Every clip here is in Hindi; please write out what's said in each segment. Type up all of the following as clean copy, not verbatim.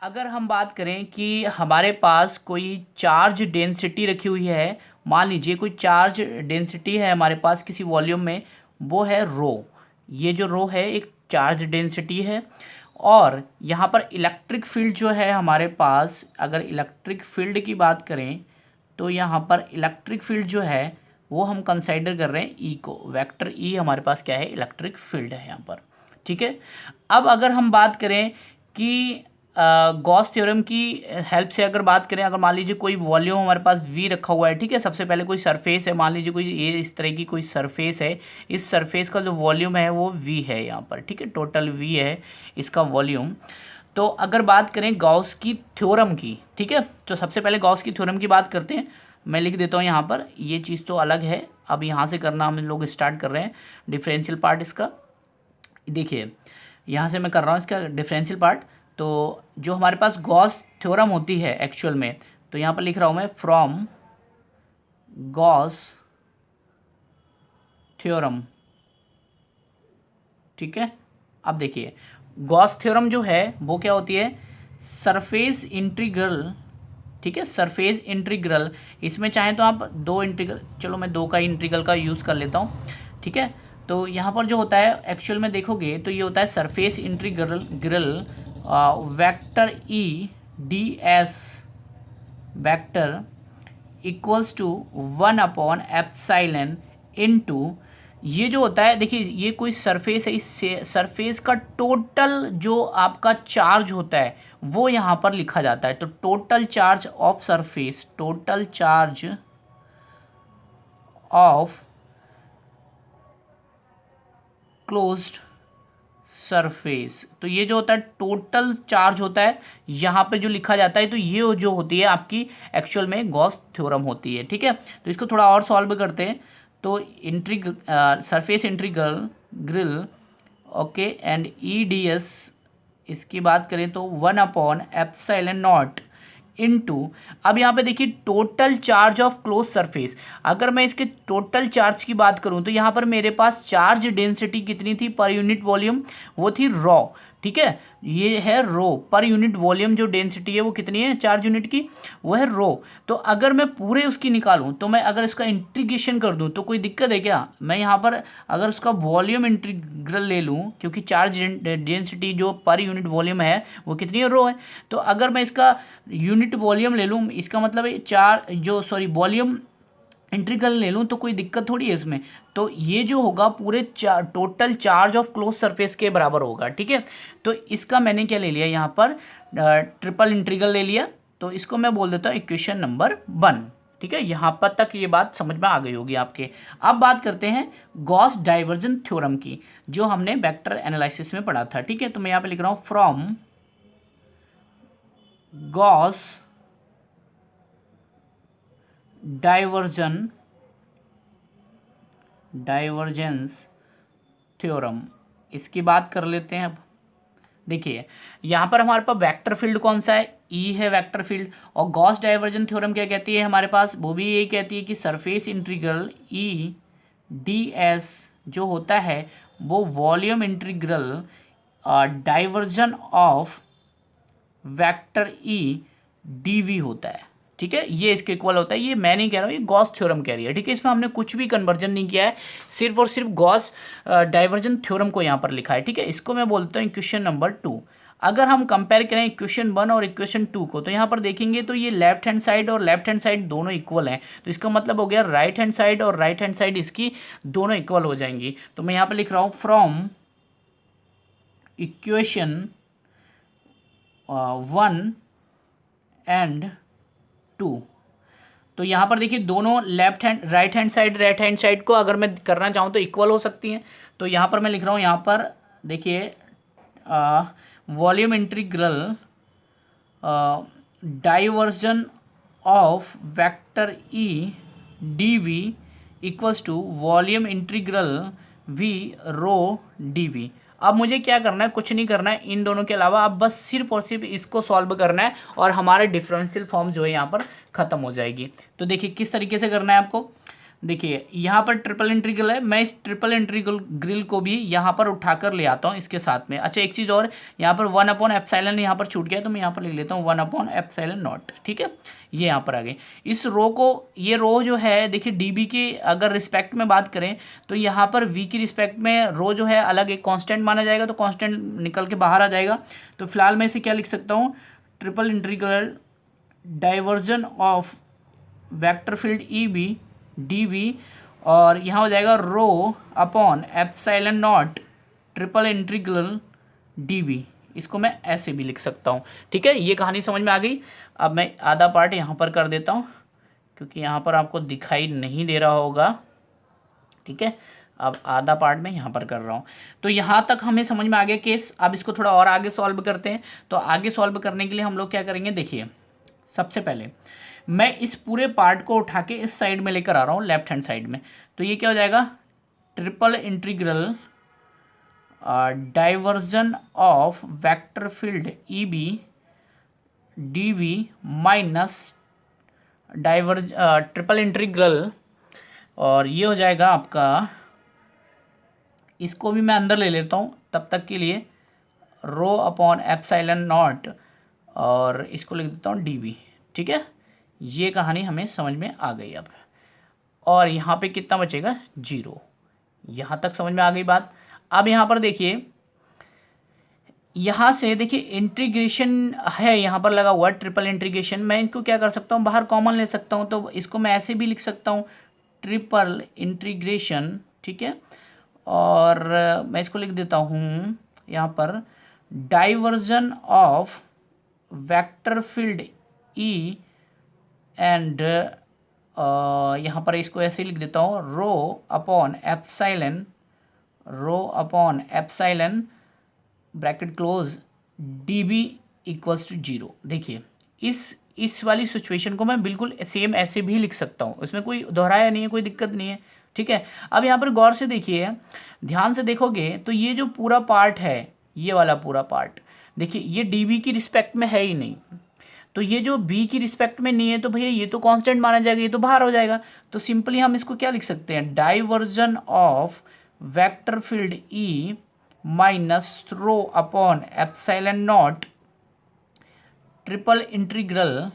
अगर हम बात करें कि हमारे पास कोई चार्ज डेंसिटी रखी हुई है, मान लीजिए कोई चार्ज डेंसिटी है हमारे पास किसी वॉल्यूम में, वो है रो। ये जो रो है एक चार्ज डेंसिटी है। और यहाँ पर इलेक्ट्रिक फील्ड जो है हमारे पास, अगर इलेक्ट्रिक फील्ड की बात करें तो यहाँ पर इलेक्ट्रिक फील्ड जो है वो हम कंसाइडर कर रहे हैं ई को, वेक्टर ई हमारे पास क्या है, इलेक्ट्रिक फील्ड है यहाँ पर। ठीक है। अब अगर हम बात करें कि गॉस थ्योरम की हेल्प से अगर बात करें, अगर मान लीजिए कोई वॉल्यूम हमारे पास वी रखा हुआ है, ठीक है, सबसे पहले कोई सरफेस है, मान लीजिए कोई ये इस तरह की कोई सरफेस है, इस सरफेस का जो वॉल्यूम है वो वी है यहाँ पर, ठीक है, टोटल वी है इसका वॉल्यूम। तो अगर बात करें गॉस की थ्योरम की, ठीक है, तो सबसे पहले गॉस की थ्योरम की बात करते हैं। मैं लिख देता हूँ यहाँ पर, ये चीज़ तो अलग है, अब यहाँ से करना हम लोग स्टार्ट कर रहे हैं डिफरेंशियल पार्ट इसका। देखिए यहाँ से मैं कर रहा हूँ इसका डिफरेंशियल पार्ट। तो जो हमारे पास गॉस थ्योरम होती है एक्चुअल में, तो यहाँ पर लिख रहा हूँ मैं फ्रॉम गॉस थ्योरम। ठीक है। अब देखिए गॉस थ्योरम जो है वो क्या होती है, सरफेस इंटीग्रल। ठीक है, सरफेस इंटीग्रल, इसमें चाहें तो आप दो इंटीग्रल, चलो मैं दो का इंटीग्रल का यूज़ कर लेता हूँ। ठीक है, तो यहाँ पर जो होता है एक्चुअल में देखोगे तो ये होता है surface integral vector E D S vector equals to one by epsilon into, ये जो होता है देखिए ये कोई सरफेस है, इस सरफेस का टोटल जो आपका चार्ज होता है वो यहाँ पर लिखा जाता है। तो total charge of surface, total charge of closed surface, तो ये जो होता है टोटल चार्ज होता है यहाँ पे जो लिखा जाता है, तो ये जो होती है आपकी एक्चुअल में गॉस थ्योरम होती है। ठीक है, तो इसको थोड़ा और सॉल्व करते हैं। तो surface integral grill, okay, and E D S, इसकी बात करें तो 1/एप्सिलॉन इनटू, अब यहाँ पे देखिए total charge of close surface. अगर मैं इसके टोटल चार्ज की बात करूँ तो यहाँ पर मेरे पास चार्ज डेंसिटी कितनी थी पर यूनिट वॉल्यूम, वो थी रॉ। ठीक है, ये है रो, पर यूनिट वॉल्यूम जो डेंसिटी है वो कितनी है चार्ज यूनिट की, वो है रो। तो अगर मैं पूरे उसकी निकालूं, तो मैं अगर इसका इंटीग्रेशन कर दूं तो कोई दिक्कत है क्या, मैं यहाँ पर अगर उसका वॉल्यूम इंटीग्रल ले लूँ, क्योंकि चार्ज डेंसिटी जो पर यूनिट वॉल्यूम है वो कितनी है, रो है। तो अगर मैं इसका यूनिट वॉल्यूम ले लूँ, इसका मतलब है वॉल्यूम इंटीग्रल ले लूँ तो कोई दिक्कत थोड़ी है इसमें। तो ये जो होगा पूरे total charge of close surface के बराबर होगा। ठीक है, तो इसका मैंने क्या ले लिया यहाँ पर, ट्रिपल इंटीग्रल ले लिया। तो इसको मैं बोल देता हूँ इक्वेशन नंबर 1। ठीक है, यहाँ पर तक ये बात समझ में आ गई होगी आपके। अब बात करते हैं गॉस डाइवर्जन थ्योरम की, जो हमने वेक्टर एनालिसिस में पढ़ा था। ठीक है, तो मैं यहाँ पे लिख रहा हूँ फ्रॉम गॉस डाइवर्जेंस थ्योरम, इसकी बात कर लेते हैं। अब देखिए यहाँ पर हमारे पास वेक्टर फील्ड कौन सा है, ई है वेक्टर फील्ड। और गॉस डाइवर्जन थ्योरम क्या कहती है हमारे पास, वो भी यही कहती है कि surface integral E D S जो होता है वो volume integral divergence of vector E D V होता है। ठीक है, ये इसके इक्वल होता है। ये मैं नहीं कह रहा हूँ, ये गॉस थ्योरम कह रही है। ठीक है, इसमें हमने कुछ भी कन्वर्जन नहीं किया है, सिर्फ और सिर्फ गॉस डाइवर्जन थ्योरम को यहाँ पर लिखा है। ठीक है, इसको मैं बोलता हूँ इक्वेशन नंबर 2। अगर हम कंपेयर करें इक्वेशन 1 और इक्वेशन 2 को, तो यहाँ पर देखेंगे तो ये लेफ्ट हैंड साइड और लेफ्ट हैंड साइड दोनों इक्वल हैं। तो इसका मतलब हो गया राइट हैंड साइड और राइट हैंड साइड इसकी दोनों इक्वल हो जाएंगी। तो मैं यहाँ पर लिख रहा हूँ फ्रॉम इक्वेशन 1 एंड 2। तो यहाँ पर देखिए दोनों राइट हैंड साइड को अगर मैं करना चाहूँ तो इक्वल हो सकती हैं। तो यहाँ पर मैं लिख रहा हूँ, यहाँ पर देखिए volume integral divergence of vector E D V equals to volume integral V rho D V. अब मुझे क्या करना है, कुछ नहीं करना है इन दोनों के अलावा, अब बस सिर्फ और सिर्फ इसको सॉल्व करना है और हमारे डिफरेंशियल फॉर्म जो है यहाँ पर ख़त्म हो जाएगी। तो देखिए किस तरीके से करना है आपको। देखिए यहाँ पर ट्रिपल इंटीग्रल है, मैं इस ट्रिपल इंटीग्रल को भी यहाँ पर उठाकर ले आता हूँ इसके साथ में। अच्छा एक चीज़ और, यहाँ पर 1/एप्सिलॉन यहाँ पर छूट गया तो मैं यहाँ पर लिख लेता हूँ 1/एप्सिलॉन नॉट। ठीक है, ये यहाँ पर आ गई। इस रो को, ये रो जो है देखिए डीबी की अगर रिस्पेक्ट में बात करें तो यहाँ पर वी की रिस्पेक्ट में रो जो है अलग एक कांस्टेंट माना जाएगा, तो कांस्टेंट निकल के बाहर आ जाएगा। तो फिलहाल मैं इसे क्या लिख सकता हूँ, triple integral divergence of vector field E B D V, और यहाँ हो जाएगा rho upon epsilon naught triple integral D V. इसको मैं ऐसे भी लिख सकता हूँ। ठीक है, ये कहानी समझ में आ गई। अब मैं आधा पार्ट यहाँ पर कर देता हूँ क्योंकि यहाँ पर आपको दिखाई नहीं दे रहा होगा। ठीक है, अब आधा पार्ट मैं यहाँ पर कर रहा हूँ। तो यहाँ तक हमें समझ में आ गया केस। अब इसको थोड़ा और आगे सॉल्व करते हैं। तो आगे सॉल्व करने के लिए हम लोग क्या करेंगे, देखिए सबसे पहले मैं इस पूरे पार्ट को उठा के इस साइड में लेकर आ रहा हूँ, लेफ्ट हैंड साइड में। तो ये क्या हो जाएगा, triple integral divergence of vector field E B D V minus triple integral, और ये हो जाएगा आपका, इसको भी मैं अंदर ले लेता हूँ तब तक के लिए, रो अपॉन एप्सिलॉन नॉट, और इसको लिख देता हूँ डी वी। ठीक है, ये कहानी हमें समझ में आ गई अब। और यहाँ पे कितना बचेगा, 0। यहाँ तक समझ में आ गई बात। अब यहाँ पर देखिए, यहाँ से देखिए इंटीग्रेशन है यहाँ पर लगा हुआ, ट्रिपल इंटीग्रेशन। मैं इनको क्या कर सकता हूँ, बाहर कॉमन ले सकता हूँ। तो इसको मैं ऐसे भी लिख सकता हूँ, ट्रिपल इंटीग्रेशन। ठीक है, और मैं इसको लिख देता हूँ यहाँ पर divergence of vector field E and यहाँ पर इसको ऐसे लिख देता हूँ, rho upon epsilon bracket close D B equals to 0। देखिए इस वाली सिचुएशन को मैं बिल्कुल सेम ऐसे भी लिख सकता हूँ, इसमें कोई दोहराया नहीं है, कोई दिक्कत नहीं है। ठीक है, अब यहाँ पर गौर से देखिए, ध्यान से देखोगे तो ये जो पूरा पार्ट है, ये वाला पूरा पार्ट देखिए, ये डी बी की रिस्पेक्ट में है ही नहीं। तो ये जो बी की रिस्पेक्ट में नहीं है तो भैया ये तो कांस्टेंट माना जाएगा, ये तो बाहर हो जाएगा। तो सिंपली हम इसको क्या लिख सकते हैं, diversion of vector field E minus rho upon epsilon naught triple integral,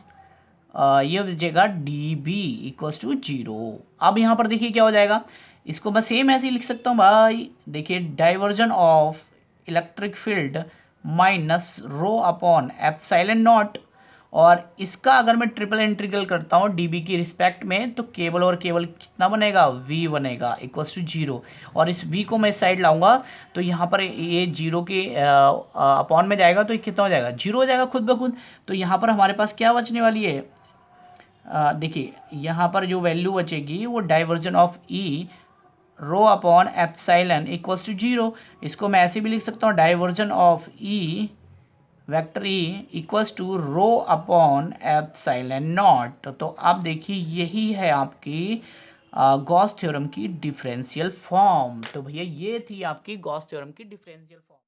ये हो जाएगा डी बी इक्वल्स टू 0। अब यहाँ पर देखिए क्या हो जाएगा, इसको मैं सेम ऐसे ही लिख सकता हूँ भाई। देखिए diversion of electric field minus rho upon epsilon not, और इसका अगर मैं ट्रिपल इंटीग्रल करता हूँ डीबी की रिस्पेक्ट में तो केवल और केवल कितना बनेगा, v बनेगा इक्वल्स टू 0। और इस v को मैं इस साइड लाऊंगा तो यहाँ पर ये 0 के अपॉन में जाएगा तो ये कितना हो जाएगा, 0 हो जाएगा खुद ब खुद। तो यहाँ पर हमारे पास क्या बचने वाली है, देखिए यहाँ पर जो वैल्यू बचेगी वो divergence of E rho upon epsilon equals to 0। इसको मैं ऐसे भी लिख सकता हूँ, divergence of E vector E equals to rho upon epsilon naught. तो अब देखिए यही है आपकी गॉस थ्योरम की डिफरेंशियल फॉर्म। तो भैया ये थी आपकी गॉस थ्योरम की डिफरेंशियल फॉर्म।